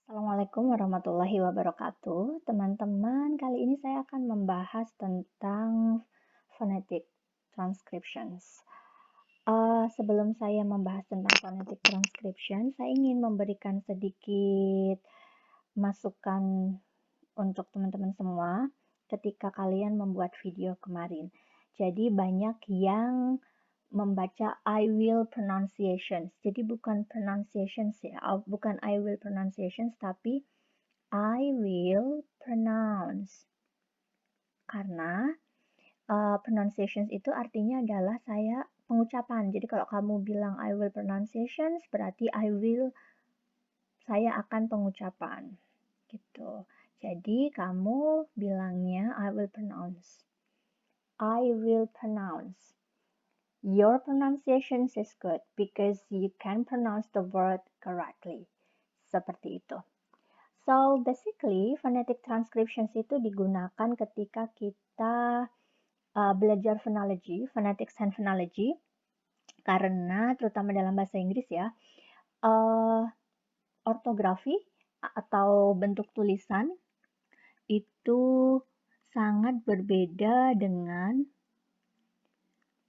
Assalamualaikum warahmatullahi wabarakatuh. Teman-teman, kali ini saya akan membahas tentang phonetic transcriptions. Sebelum saya membahas tentang phonetic transcription, saya ingin memberikan sedikit masukan untuk teman-teman semua ketika kalian membuat video kemarin. Jadi banyak yang membaca I will pronunciations. Jadi bukan pronunciations ya, bukan I will pronunciations, tapi I will pronounce. Karena pronunciations itu artinya adalah saya pengucapan. Jadi kalau kamu bilang I will pronunciations, berarti saya akan pengucapan. Gitu. Jadi kamu bilangnya I will pronounce. I will pronounce. Your pronunciation is good because you can pronounce the word correctly. Seperti itu. So, basically, phonetic transcriptions itu digunakan ketika kita belajar phonology, phonetics and phonology, karena terutama dalam bahasa Inggris ya, ortografi atau bentuk tulisan itu sangat berbeda dengan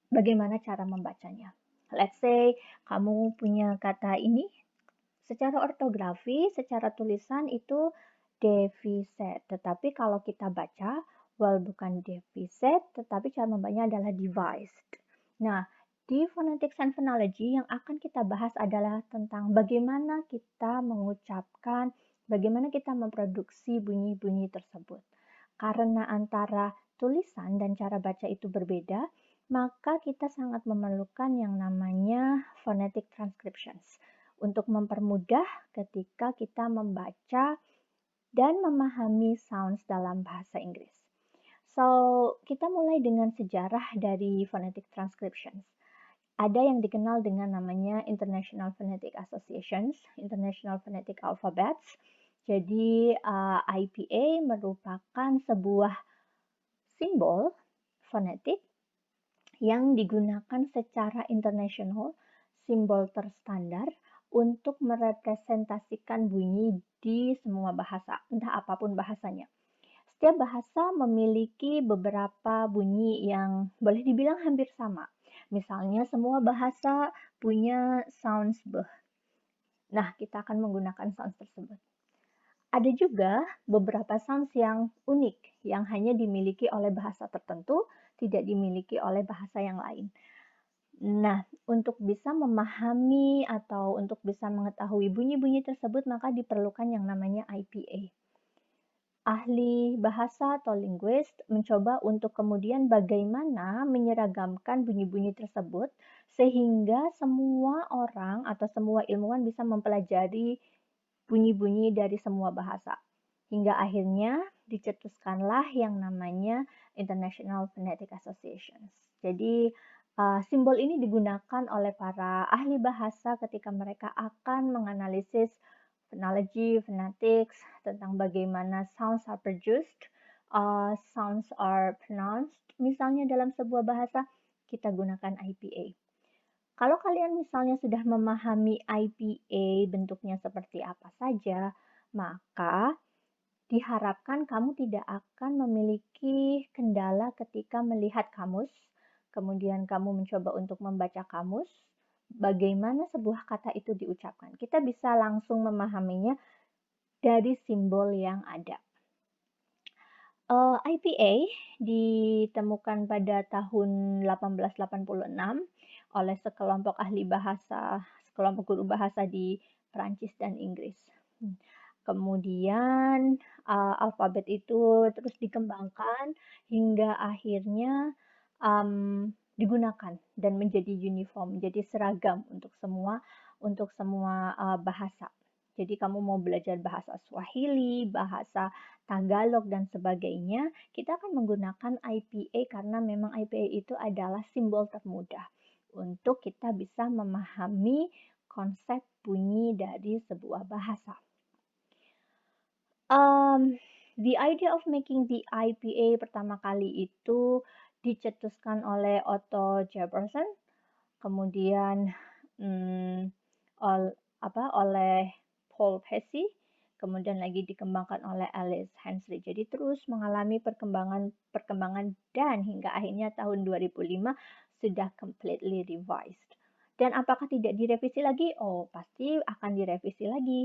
bagaimana cara membacanya. Let's say kamu punya kata ini, secara ortografi, secara tulisan itu deficit. Tetapi kalau kita baca, bukan deficit, tetapi cara membacanya adalah devised. Nah, di phonetics and phonology yang akan kita bahas adalah tentang bagaimana kita mengucapkan, bagaimana kita memproduksi bunyi-bunyi tersebut. Karena antara tulisan dan cara baca itu berbeda, maka kita sangat memerlukan yang namanya phonetic transcriptions untuk mempermudah ketika kita membaca dan memahami sounds dalam bahasa Inggris. So, kita mulai dengan sejarah dari phonetic transcriptions. Ada yang dikenal dengan namanya International Phonetic Associations, International Phonetic Alphabets. Jadi, IPA merupakan sebuah simbol fonetik yang digunakan secara internasional, simbol terstandar untuk merepresentasikan bunyi di semua bahasa, entah apapun bahasanya. Setiap bahasa memiliki beberapa bunyi yang boleh dibilang hampir sama. Misalnya semua bahasa punya sounds b. Nah, kita akan menggunakan sounds tersebut. Ada juga beberapa sounds yang unik, yang hanya dimiliki oleh bahasa tertentu, tidak dimiliki oleh bahasa yang lain. Nah, untuk bisa memahami atau untuk bisa mengetahui bunyi-bunyi tersebut, maka diperlukan yang namanya IPA. Ahli bahasa atau linguist mencoba untuk kemudian bagaimana menyeragamkan bunyi-bunyi tersebut sehingga semua orang atau semua ilmuwan bisa mempelajari bunyi-bunyi dari semua bahasa. Hingga akhirnya dicetuskanlah yang namanya International Phonetic Associations. Jadi, simbol ini digunakan oleh para ahli bahasa ketika mereka akan menganalisis phonology, phonetics, tentang bagaimana sounds are produced, sounds are pronounced. Misalnya dalam sebuah bahasa, kita gunakan IPA. Kalau kalian misalnya sudah memahami IPA bentuknya seperti apa saja, maka diharapkan kamu tidak akan memiliki kendala ketika melihat kamus, kemudian kamu mencoba untuk membaca kamus, bagaimana sebuah kata itu diucapkan. Kita bisa langsung memahaminya dari simbol yang ada. IPA ditemukan pada tahun 1886 oleh sekelompok ahli bahasa, sekelompok guru bahasa di Perancis dan Inggris. Kemudian alfabet itu terus dikembangkan hingga akhirnya digunakan dan menjadi uniform, menjadi seragam untuk semua bahasa. Jadi kamu mau belajar bahasa Swahili, bahasa Tagalog dan sebagainya, kita akan menggunakan IPA karena memang IPA itu adalah simbol termudah untuk kita bisa memahami konsep bunyi dari sebuah bahasa. The idea of making the IPA pertama kali itu dicetuskan oleh Otto Jefferson, kemudian oleh Paul Passy, kemudian lagi dikembangkan oleh Alice Henry. Jadi terus mengalami perkembangan dan hingga akhirnya tahun 2005 sudah completely revised. Dan apakah tidak direvisi lagi? Oh, pasti akan direvisi lagi.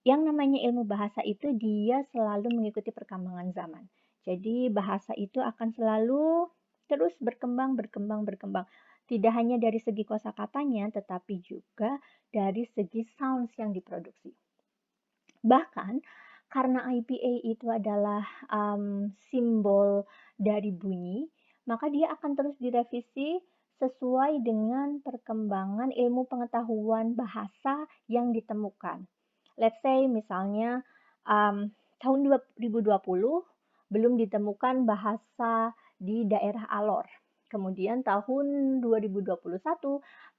Yang namanya ilmu bahasa itu dia selalu mengikuti perkembangan zaman. Jadi bahasa itu akan selalu terus berkembang. Tidak hanya dari segi kosakatanya, tetapi juga dari segi sounds yang diproduksi. Bahkan karena IPA itu adalah simbol dari bunyi, maka dia akan terus direvisi sesuai dengan perkembangan ilmu pengetahuan bahasa yang ditemukan. Let's say misalnya tahun 2020 belum ditemukan bahasa di daerah Alor. Kemudian tahun 2021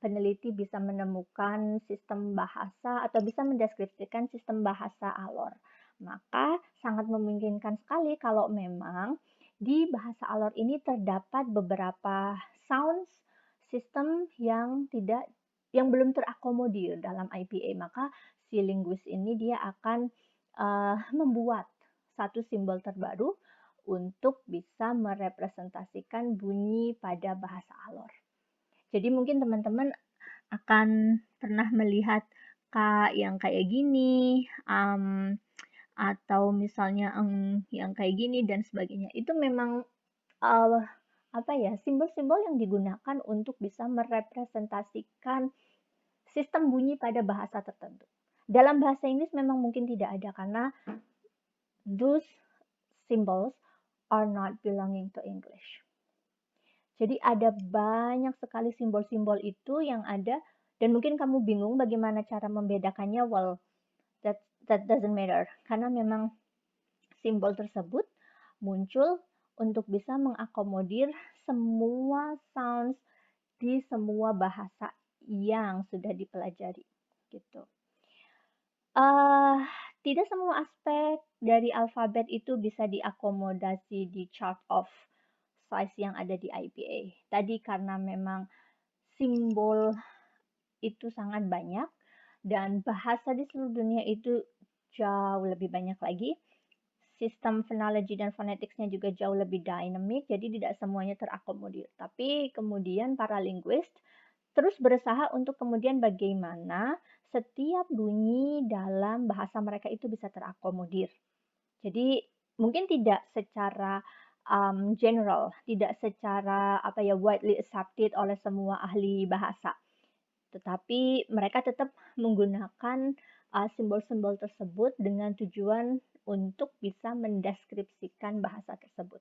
peneliti bisa menemukan sistem bahasa atau bisa mendeskripsikan sistem bahasa Alor. Maka sangat memungkinkan sekali kalau memang di bahasa Alor ini terdapat beberapa sounds sistem yang belum terakomodir dalam IPA. Maka si linguis ini dia akan membuat satu simbol terbaru untuk bisa merepresentasikan bunyi pada bahasa Alor. Jadi mungkin teman-teman akan pernah melihat yang kayak gini, atau misalnya yang kayak gini dan sebagainya. Itu memang simbol-simbol yang digunakan untuk bisa merepresentasikan sistem bunyi pada bahasa tertentu. Dalam bahasa Inggris memang mungkin tidak ada karena those symbols are not belonging to English. Jadi ada banyak sekali simbol-simbol itu yang ada dan mungkin kamu bingung bagaimana cara membedakannya. Well, that doesn't matter karena memang simbol tersebut muncul untuk bisa mengakomodir semua sounds di semua bahasa yang sudah dipelajari gitu. Tidak semua aspek dari alfabet itu bisa diakomodasi di chart of size yang ada di IPA. Tadi karena memang simbol itu sangat banyak dan bahasa di seluruh dunia itu jauh lebih banyak lagi. Sistem phonology dan phoneticsnya juga jauh lebih dynamic, jadi tidak semuanya terakomodir. Tapi kemudian para linguist terus berusaha untuk kemudian bagaimana setiap bunyi dalam bahasa mereka itu bisa terakomodir. Jadi mungkin tidak secara general, tidak secara widely accepted oleh semua ahli bahasa. Tetapi mereka tetap menggunakan simbol-simbol tersebut dengan tujuan untuk bisa mendeskripsikan bahasa tersebut.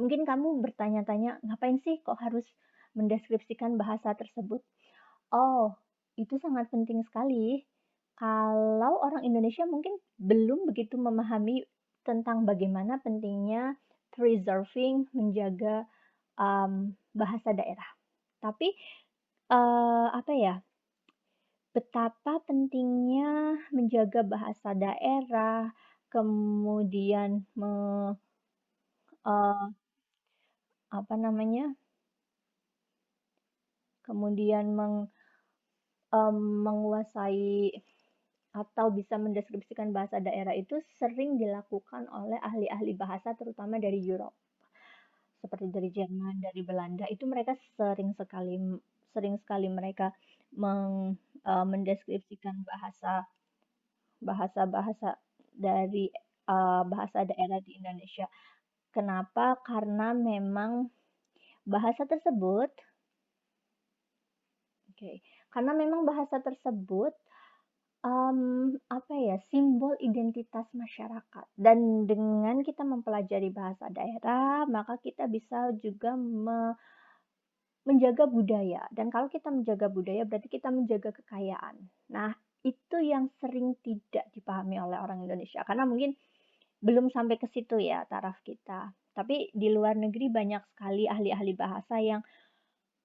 Mungkin kamu bertanya-tanya, ngapain sih kok harus mendeskripsikan bahasa tersebut? Oh, itu sangat penting sekali. Kalau orang Indonesia mungkin belum begitu memahami tentang bagaimana pentingnya preserving, menjaga bahasa daerah. Tapi betapa pentingnya menjaga bahasa daerah, kemudian menguasai atau bisa mendeskripsikan bahasa daerah itu sering dilakukan oleh ahli-ahli bahasa terutama dari Eropa. Seperti dari Jerman, dari Belanda, itu mereka sering sekali mereka mendeskripsikan bahasa dari bahasa daerah di Indonesia. Kenapa? Karena memang bahasa tersebut simbol identitas masyarakat. Dan dengan kita mempelajari bahasa daerah, maka kita bisa juga menjaga budaya. Dan kalau kita menjaga budaya, berarti kita menjaga kekayaan. Nah, itu yang sering tidak dipahami oleh orang Indonesia. Karena mungkin belum sampai ke situ ya taraf kita. Tapi di luar negeri banyak sekali ahli-ahli bahasa yang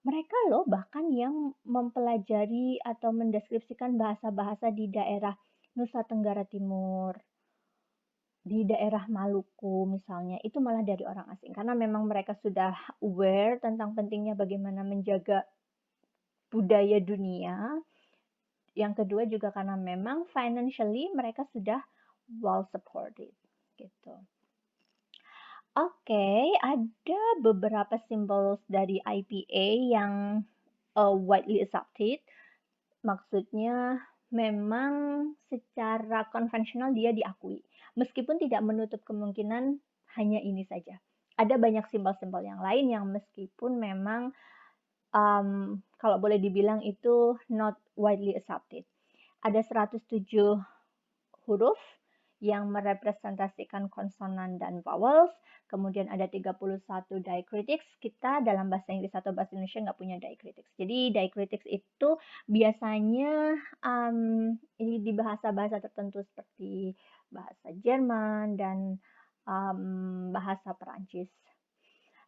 mereka bahkan yang mempelajari atau mendeskripsikan bahasa-bahasa di daerah Nusa Tenggara Timur, di daerah Maluku misalnya, itu malah dari orang asing. Karena memang mereka sudah aware tentang pentingnya bagaimana menjaga budaya dunia. Yang kedua juga karena memang financially mereka sudah well supported gitu. Oke, ada beberapa symbols dari IPA yang widely accepted. Maksudnya memang secara konvensional dia diakui. Meskipun tidak menutup kemungkinan hanya ini saja. Ada banyak simbol-simbol yang lain yang meskipun memang kalau boleh dibilang itu not widely accepted. Ada 107 huruf yang merepresentasikan konsonan dan vowels. Kemudian ada 31 diacritics. Kita dalam bahasa Inggris atau bahasa Indonesia nggak punya diacritics. Jadi diacritics itu biasanya ini di bahasa-bahasa tertentu seperti bahasa Jerman dan bahasa Perancis.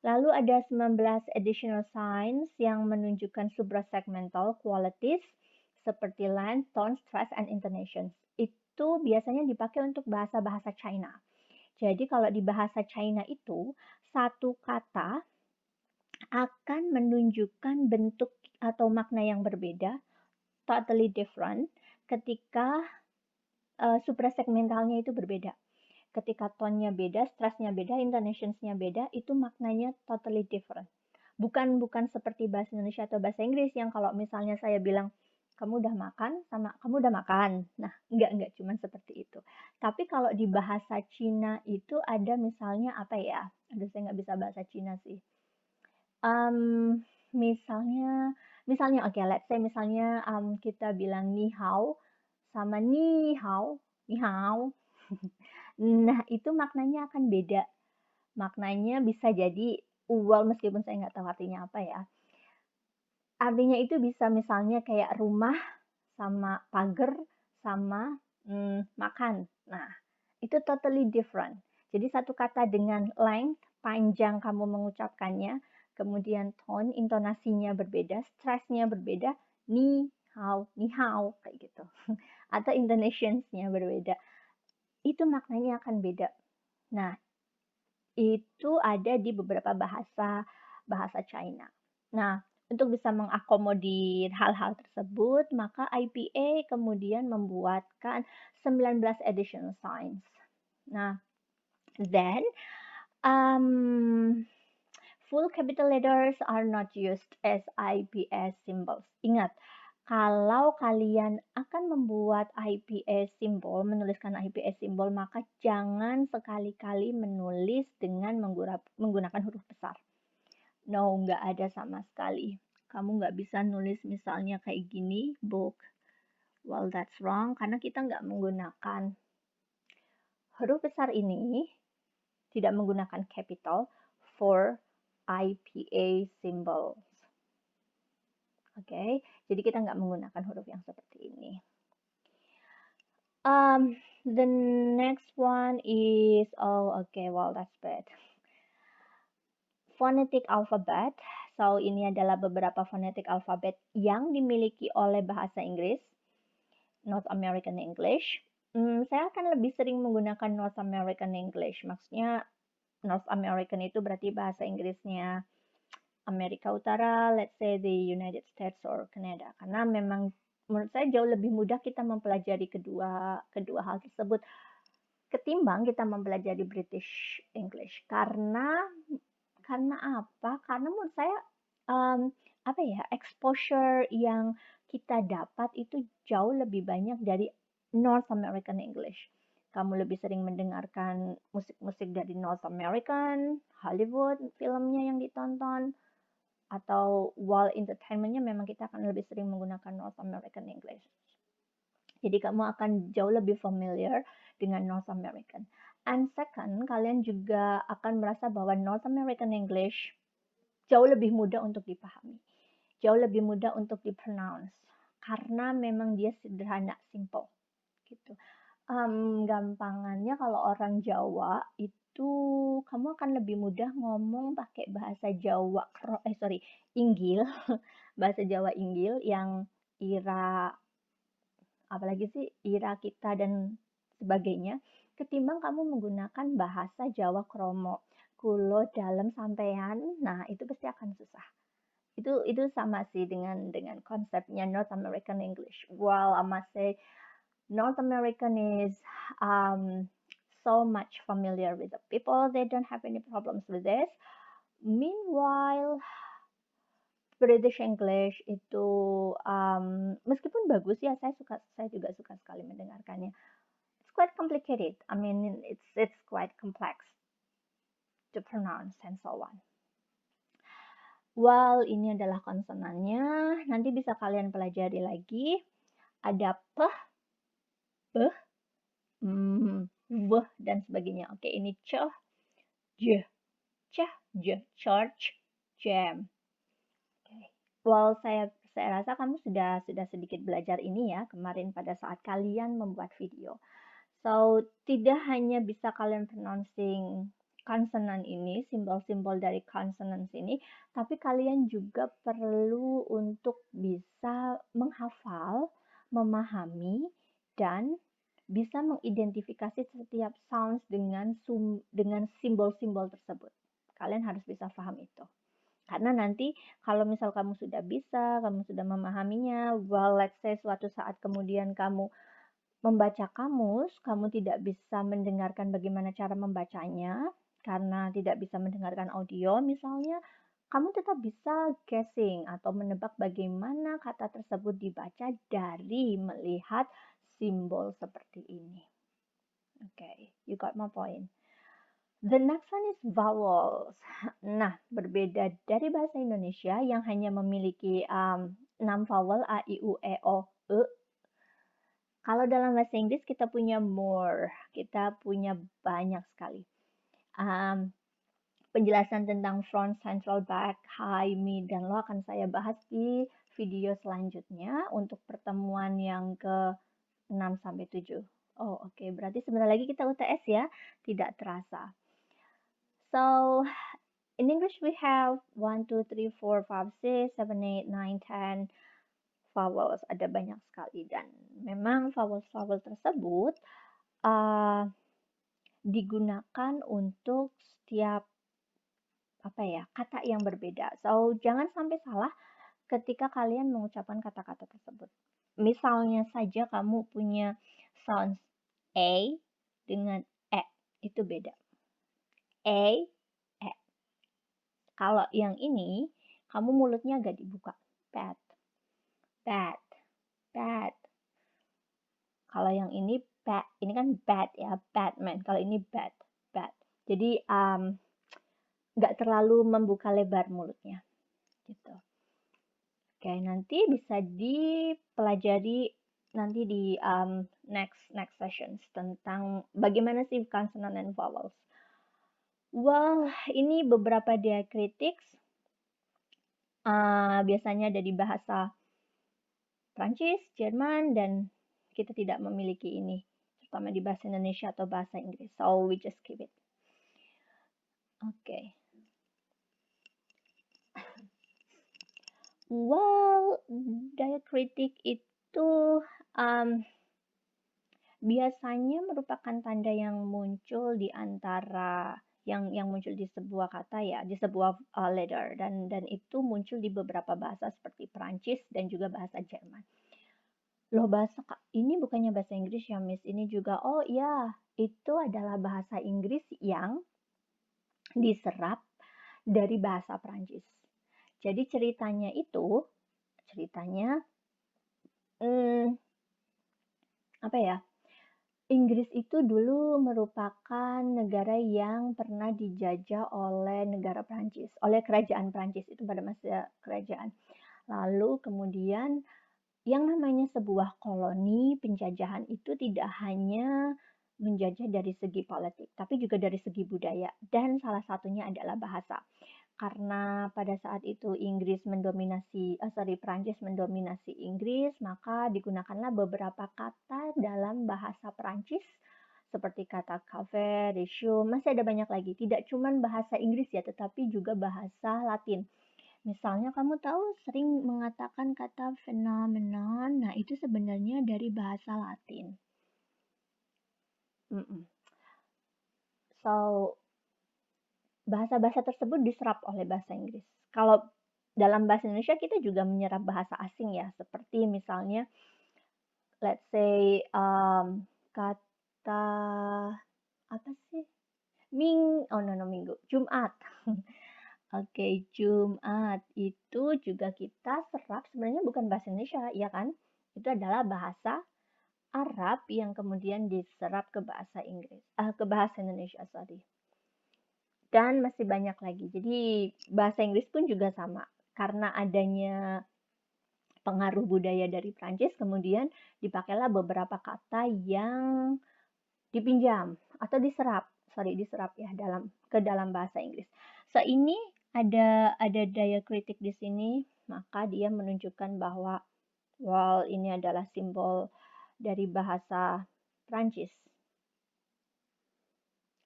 Lalu ada 19 additional signs yang menunjukkan suprasegmental qualities seperti length, tone, stress, and intonation. Itu biasanya dipakai untuk bahasa-bahasa China. Jadi kalau di bahasa China itu, satu kata akan menunjukkan bentuk atau makna yang berbeda, totally different, ketika suprasegmentalnya itu berbeda. Ketika tone-nya beda, stress-nya beda, intonations-nya beda, itu maknanya totally different. Bukan seperti bahasa Indonesia atau bahasa Inggris yang kalau misalnya saya bilang, kamu udah makan sama kamu udah makan. Nah, enggak cuma seperti itu. Tapi kalau di bahasa Cina itu ada misalnya apa ya? Aduh, saya nggak bisa bahasa Cina sih. Misalnya oke, let's say misalnya kita bilang ni hao sama ni hao. Nah, itu maknanya akan beda. Maknanya bisa jadi meskipun saya nggak tahu artinya apa ya. Artinya itu bisa misalnya kayak rumah sama pagar sama makan. Nah, itu totally different. Jadi satu kata dengan length, panjang kamu mengucapkannya, kemudian tone, intonasinya berbeda, stressnya berbeda, ni hao, kayak gitu. Atau intonationsnya berbeda. Itu maknanya akan beda. Nah, itu ada di beberapa bahasa China. Nah, untuk bisa mengakomodir hal-hal tersebut, maka IPA kemudian membuatkan 19 additional signs. Nah, then full capital letters are not used as IPA symbols. Ingat, kalau kalian akan membuat IPA symbol, menuliskan IPA symbol, maka jangan sekali-kali menulis dengan menggunakan huruf besar. No, nggak ada sama sekali. Kamu nggak bisa nulis misalnya kayak gini, book. Well, that's wrong, karena kita nggak menggunakan huruf besar ini, tidak menggunakan capital for IPA symbols. Oke, jadi kita nggak menggunakan huruf yang seperti ini. The next one is, that's bad. Phonetic alphabet. So, ini adalah beberapa phonetic alphabet yang dimiliki oleh bahasa Inggris, North American English. Saya akan lebih sering menggunakan North American English. Maksudnya, North American itu berarti bahasa Inggrisnya Amerika Utara, let's say the United States or Canada. Karena memang menurut saya jauh lebih mudah kita mempelajari kedua hal tersebut ketimbang kita mempelajari British English. Karena apa? Karena menurut saya exposure yang kita dapat itu jauh lebih banyak dari North American English. Kamu lebih sering mendengarkan musik-musik dari North American, Hollywood, filmnya yang ditonton, atau wall entertainment-nya memang kita akan lebih sering menggunakan North American English. Jadi kamu akan jauh lebih familiar dengan North American. And second, kalian juga akan merasa bahwa North American English jauh lebih mudah untuk dipahami. Jauh lebih mudah untuk dipronounce. Karena memang dia sederhana, simple. Gitu. Gampangannya kalau orang Jawa itu kamu akan lebih mudah ngomong pakai bahasa Jawa Inggil, bahasa Jawa Inggil yang ira kita dan sebagainya, ketimbang kamu menggunakan bahasa Jawa Kromo, kulo, dalam, sampean. Nah, itu pasti akan susah. Itu sama sih dengan konsepnya North American English. Well, I must say North American is so much familiar with the people. They don't have any problems with this. Meanwhile, British English itu meskipun bagus ya, saya juga suka sekali mendengarkannya. It's quite complicated. I mean, it's quite complex to pronounce and so on. Well, ini adalah konsonannya. Nanti bisa kalian pelajari lagi. Ada p, b, b, dan sebagainya. Oke, ini c, j, c, j, church, jam. Okay. Well, saya rasa kamu sudah sedikit belajar ini ya kemarin pada saat kalian membuat video. So, tidak hanya bisa kalian pronouncing konsonan ini, simbol-simbol dari consonants ini, tapi kalian juga perlu untuk bisa menghafal, memahami, dan bisa mengidentifikasi setiap sounds dengan simbol-simbol tersebut. Kalian harus bisa paham itu. Karena nanti kalau misal kamu sudah bisa, kamu sudah memahaminya, well let's say suatu saat kemudian kamu membaca kamus, kamu tidak bisa mendengarkan bagaimana cara membacanya, karena tidak bisa mendengarkan audio misalnya, kamu tetap bisa guessing atau menebak bagaimana kata tersebut dibaca dari melihat simbol seperti ini. Okay, you got my point. The next one is vowels. Nah, berbeda dari bahasa Indonesia yang hanya memiliki 6 vowel A, I, U, E, O, E. Kalau dalam bahasa Inggris kita punya more, kita punya banyak sekali. Penjelasan tentang front, central, back, high, mid, dan low akan saya bahas di video selanjutnya untuk pertemuan yang ke-6-7. Oh, oke. Berarti sebentar lagi kita UTS ya. Tidak terasa. So, in English we have 1, 2, 3, 4, 5, 6, 7, 8, 9, 10 vowels. Ada banyak sekali dan memang vowel-vowel tersebut digunakan untuk setiap kata yang berbeda. So, jangan sampai salah ketika kalian mengucapkan kata-kata tersebut. Misalnya saja kamu punya sounds A dengan E, itu beda. A, E. Kalau yang ini, kamu mulutnya agak dibuka. Bad, bad, bad. Kalau yang ini bad, ini kan bad ya, Batman. Kalau ini bad, bad. Jadi nggak terlalu membuka lebar mulutnya, gitu. Oke, nanti bisa dipelajari nanti di next sessions tentang bagaimana sih consonant and vowels. Well, ini beberapa diakritics. Biasanya ada di bahasa Prancis, Jerman, dan kita tidak memiliki ini, terutama di bahasa Indonesia atau bahasa Inggris. So, we just keep it. Oke. Well, diakritik itu biasanya merupakan tanda yang muncul di antara yang muncul di sebuah kata ya, di sebuah letter dan itu muncul di beberapa bahasa seperti Prancis dan juga bahasa Jerman. Loh, ini bukannya bahasa Inggris ya, Miss? Ini juga, oh iya, itu adalah bahasa Inggris yang diserap dari bahasa Prancis. Jadi ceritanya Inggris itu dulu merupakan negara yang pernah dijajah oleh negara Prancis, oleh kerajaan Prancis itu pada masa kerajaan. Lalu kemudian yang namanya sebuah koloni penjajahan itu tidak hanya menjajah dari segi politik, tapi juga dari segi budaya dan salah satunya adalah bahasa. Karena pada saat itu Prancis mendominasi Inggris, maka digunakanlah beberapa kata dalam bahasa Prancis seperti kata cafe, resume, masih ada banyak lagi. Tidak cuma bahasa Inggris ya, tetapi juga bahasa Latin. Misalnya kamu tahu sering mengatakan kata phenomenon, nah itu sebenarnya dari bahasa Latin. So, bahasa-bahasa tersebut diserap oleh bahasa Inggris. Kalau dalam bahasa Indonesia kita juga menyerap bahasa asing ya, seperti misalnya let's say kata apa sih? Oh no, no minggu, Jumat. Oke, Jumat itu juga kita serap sebenarnya bukan bahasa Indonesia, ya kan? Itu adalah bahasa Arab yang kemudian diserap ke bahasa Inggris, ke bahasa Indonesia, sorry. Dan masih banyak lagi. Jadi bahasa Inggris pun juga sama. Karena adanya pengaruh budaya dari Prancis, kemudian dipakailah beberapa kata yang dipinjam atau diserap ya ke dalam bahasa Inggris. So ini ada diakritik di sini, maka dia menunjukkan bahwa ini adalah simbol dari bahasa Prancis.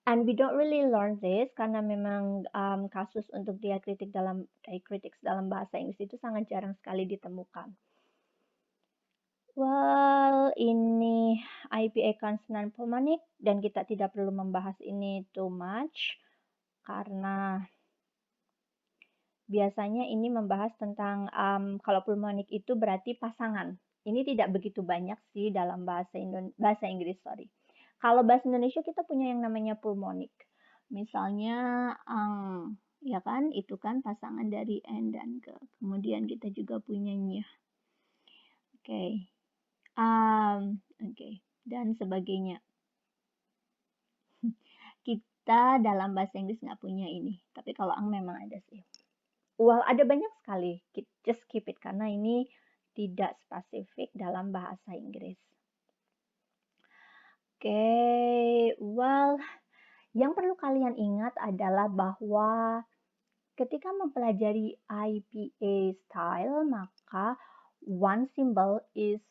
And we don't really learn this karena memang kasus untuk diakritics dalam bahasa Inggris itu sangat jarang sekali ditemukan. Well, ini IPA consonant pulmonic dan kita tidak perlu membahas ini too much karena biasanya ini membahas tentang kalau pulmonic itu berarti pasangan. Ini tidak begitu banyak sih dalam bahasa Inggris, sorry. Kalau bahasa Indonesia kita punya yang namanya pulmonic. Misalnya ya kan itu kan pasangan dari N dan G. Kemudian kita juga punya nya. Oke. Oke, dan sebagainya. Kita dalam bahasa Inggris nggak punya ini, tapi kalau ang memang ada sih. Well, ada banyak sekali. Just keep it karena ini tidak spesifik dalam bahasa Inggris. Oke, well, yang perlu kalian ingat adalah bahwa ketika mempelajari IPA style, maka one symbol is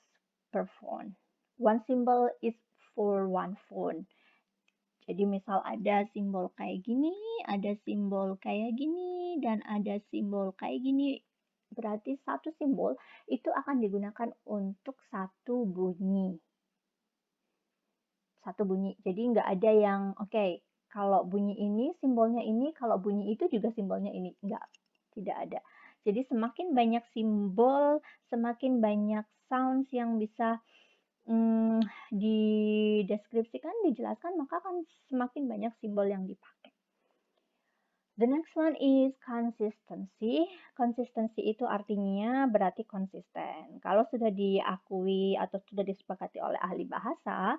per phone. One symbol is for one phone. Jadi misal ada simbol kayak gini, ada simbol kayak gini, dan ada simbol kayak gini. Berarti satu simbol itu akan digunakan untuk satu bunyi. Satu bunyi. Jadi nggak ada yang, oke, kalau bunyi ini simbolnya ini, kalau bunyi itu juga simbolnya ini. Nggak, tidak ada. Jadi semakin banyak simbol, semakin banyak sounds yang bisa dideskripsikan, dijelaskan, maka akan semakin banyak simbol yang dipakai. The next one is consistency. Consistency itu artinya berarti konsisten. Kalau sudah diakui atau sudah disepakati oleh ahli bahasa,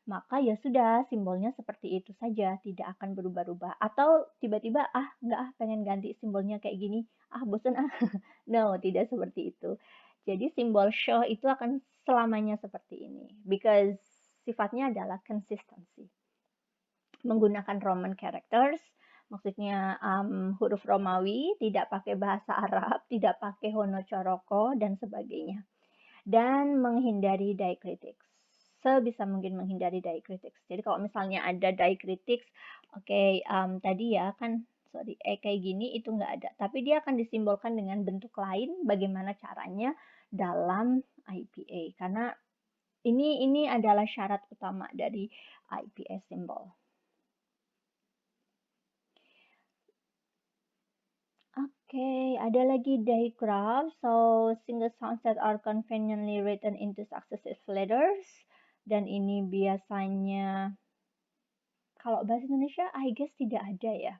maka ya sudah simbolnya seperti itu saja, tidak akan berubah-ubah. Atau tiba-tiba enggak pengen ganti simbolnya kayak gini, bosan No, tidak seperti itu. Jadi simbol show itu akan selamanya seperti ini. Because sifatnya adalah consistency. Menggunakan Roman characters, maksudnya huruf Romawi, tidak pakai bahasa Arab, tidak pakai Honochoroko, dan sebagainya. Dan menghindari diacritics. Sebisa mungkin menghindari diacritics. Jadi kalau misalnya ada diacritics, tadi ya kan kayak gini itu nggak ada. Tapi dia akan disimbolkan dengan bentuk lain bagaimana caranya dalam IPA. Karena ini adalah syarat utama dari IPA symbol. Oke, ada lagi digraph. So, single sounds that are conveniently written into successive letters. Dan ini biasanya, kalau bahasa Indonesia, I guess tidak ada ya.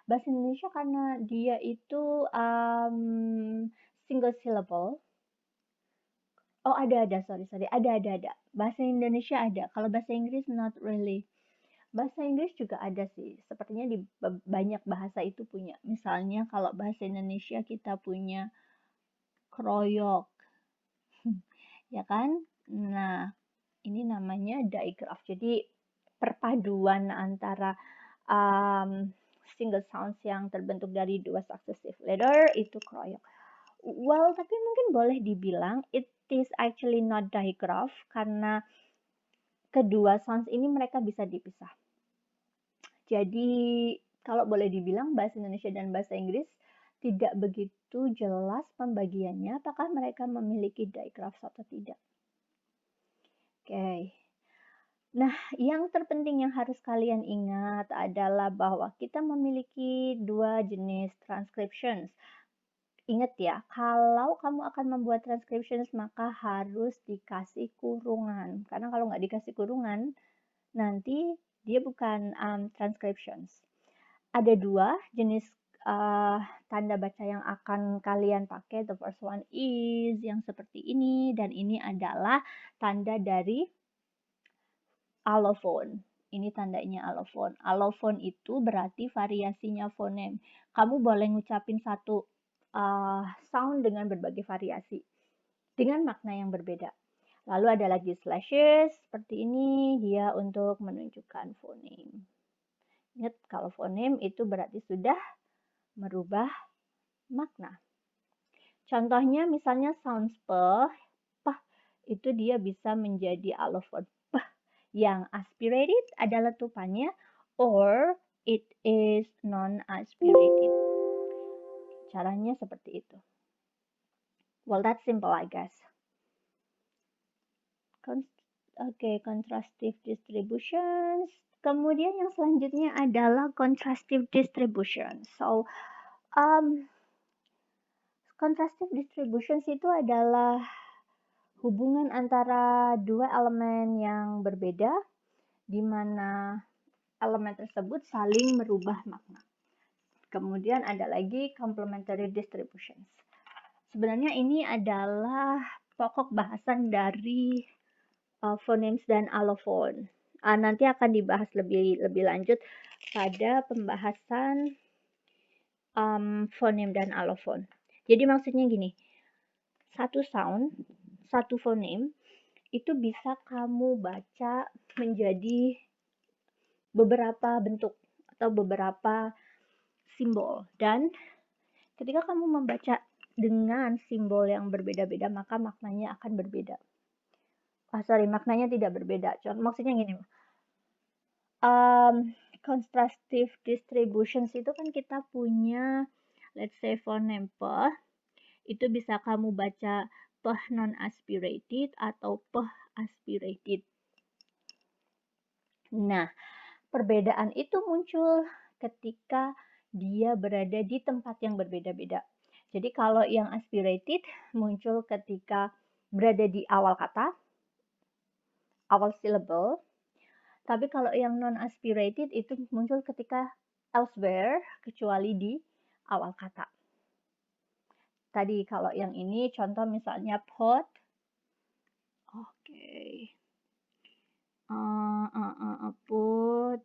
Bahasa Indonesia karena dia itu single syllable. Oh, ada, sorry. Ada. Bahasa Indonesia ada. Kalau bahasa Inggris, not really. Bahasa Inggris juga ada sih. Sepertinya di banyak bahasa itu punya. Misalnya kalau bahasa Indonesia kita punya kroyok. Ya kan? Nah, ini namanya digraph. Jadi perpaduan antara single sounds yang terbentuk dari dua successive letter itu kroyok. Well, tapi mungkin boleh dibilang it is actually not digraph karena kedua sounds ini mereka bisa dipisah. Jadi kalau boleh dibilang bahasa Indonesia dan bahasa Inggris tidak begitu jelas pembagiannya apakah mereka memiliki digraphs atau tidak. Oke. Nah, yang terpenting yang harus kalian ingat adalah bahwa kita memiliki dua jenis transcriptions. Ingat ya, kalau kamu akan membuat transcriptions maka harus dikasih kurungan. Karena kalau nggak dikasih kurungan, nanti dia bukan transcriptions. Ada dua jenis tanda baca yang akan kalian pakai. The first one is yang seperti ini, dan ini adalah tanda dari allophone. Ini tandanya allophone. Allophone itu berarti variasinya fonem. Kamu boleh ngucapin satu sound dengan berbagai variasi, dengan makna yang berbeda. Lalu ada lagi slashes, seperti ini, dia untuk menunjukkan fonem. Ingat, kalau fonem itu berarti sudah merubah makna. Contohnya misalnya sounds pah, itu dia bisa menjadi allophone pah yang aspirated ada letupannya, or it is non-aspirated. Caranya seperti itu. Well, that's simple, I guess. Contrastive distributions. Kemudian yang selanjutnya adalah contrastive distribution. So, contrastive distributions itu adalah hubungan antara dua elemen yang berbeda, di mana elemen tersebut saling merubah makna. Kemudian ada lagi complementary distributions. Sebenarnya ini adalah pokok bahasan dari phonemes dan allophone. Nanti akan dibahas lebih lanjut pada pembahasan phoneme dan allophone. Jadi maksudnya gini, satu sound, satu phoneme itu bisa kamu baca menjadi beberapa bentuk atau beberapa simbol. Dan ketika kamu membaca dengan simbol yang berbeda-beda, maka maknanya akan berbeda. Maknanya tidak berbeda. Maksudnya gini, contrastive distributions itu kan kita punya, let's say phoneme peh, itu bisa kamu baca peh non-aspirated atau peh aspirated. Nah, perbedaan itu muncul ketika dia berada di tempat yang berbeda-beda. Jadi kalau yang aspirated muncul ketika berada di awal kata, awal syllable. Tapi kalau yang non-aspirated itu muncul ketika elsewhere, kecuali di awal kata. Tadi kalau yang ini contoh misalnya pot. Oke. Pot.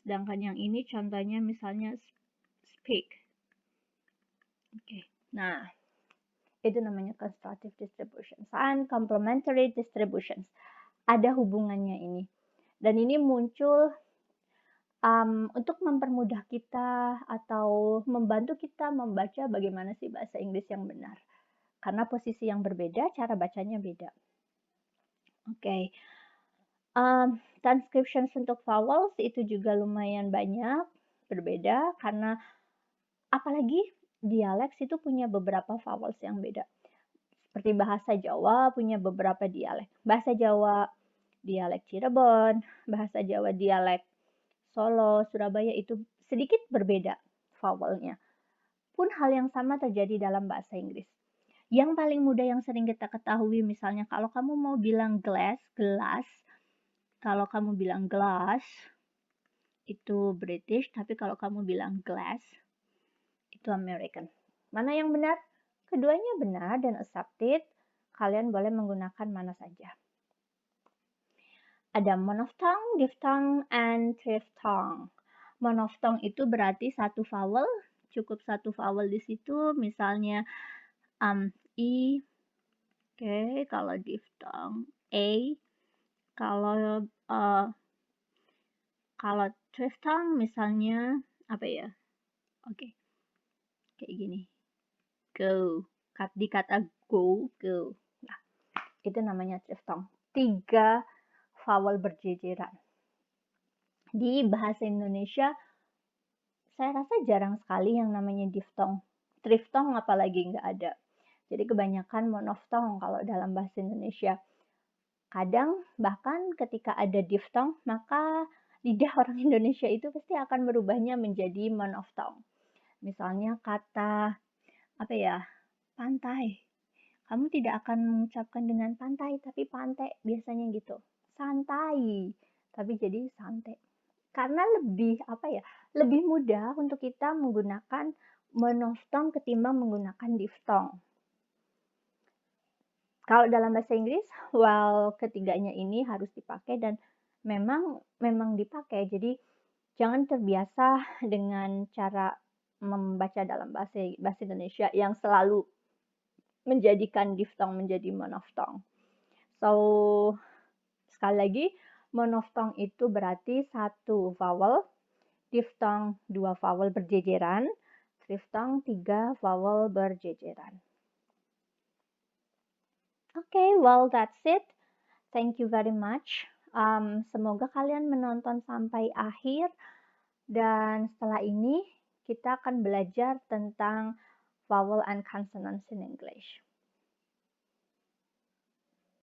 Sedangkan yang ini contohnya misalnya speak. Oke. Nah, itu namanya constructive distributions and complementary distributions. Ada hubungannya ini. Dan ini muncul untuk mempermudah kita atau membantu kita membaca bagaimana sih bahasa Inggris yang benar. Karena posisi yang berbeda, cara bacanya beda. Oke. Transcriptions untuk vowels itu juga lumayan banyak, berbeda, karena apalagi dialek itu punya beberapa vowels yang beda. Seperti bahasa Jawa punya beberapa dialek. Bahasa Jawa dialek Cirebon, bahasa Jawa dialek Solo, Surabaya itu sedikit berbeda vowelnya. Pun hal yang sama terjadi dalam bahasa Inggris. Yang paling mudah yang sering kita ketahui misalnya kalau kamu mau bilang glass, gelas, kalau kamu bilang glass itu British, tapi kalau kamu bilang glass itu American. Mana yang benar? Keduanya benar dan accepted. Kalian boleh menggunakan mana saja. Ada monophthong, diphthong, and triphthong. Monophthong itu berarti satu vowel, cukup satu vowel di situ, misalnya I. Oke, kalau diphthong A. Kalau triphthong misalnya apa ya? Oke. Kayak gini. Go. Di kata go. Nah, itu namanya triphthong. 3 vowel berjejeran. Di bahasa Indonesia, saya rasa jarang sekali yang namanya diphthong. Triphthong apalagi nggak ada. Jadi kebanyakan monophthong kalau dalam bahasa Indonesia. Kadang bahkan ketika ada diphthong, maka lidah orang Indonesia itu pasti akan merubahnya menjadi monophthong. Misalnya kata apa ya, pantai. Kamu tidak akan mengucapkan dengan pantai, tapi pantai biasanya gitu. Santai, tapi jadi santai. Karena lebih apa ya, lebih mudah untuk kita menggunakan monoftong ketimbang menggunakan diftong. Kalau dalam bahasa Inggris, well ketiganya ini harus dipakai dan memang dipakai. Jadi jangan terbiasa dengan cara membaca dalam bahasa Indonesia yang selalu menjadikan diftong menjadi monoftong. So, sekali lagi, monoftong itu berarti satu vowel, diftong dua vowel berjejeran, triftong tiga vowel berjejeran. Okay, well that's it. Thank you very much. Semoga kalian menonton sampai akhir dan setelah ini kita akan belajar tentang vowel and consonants in English.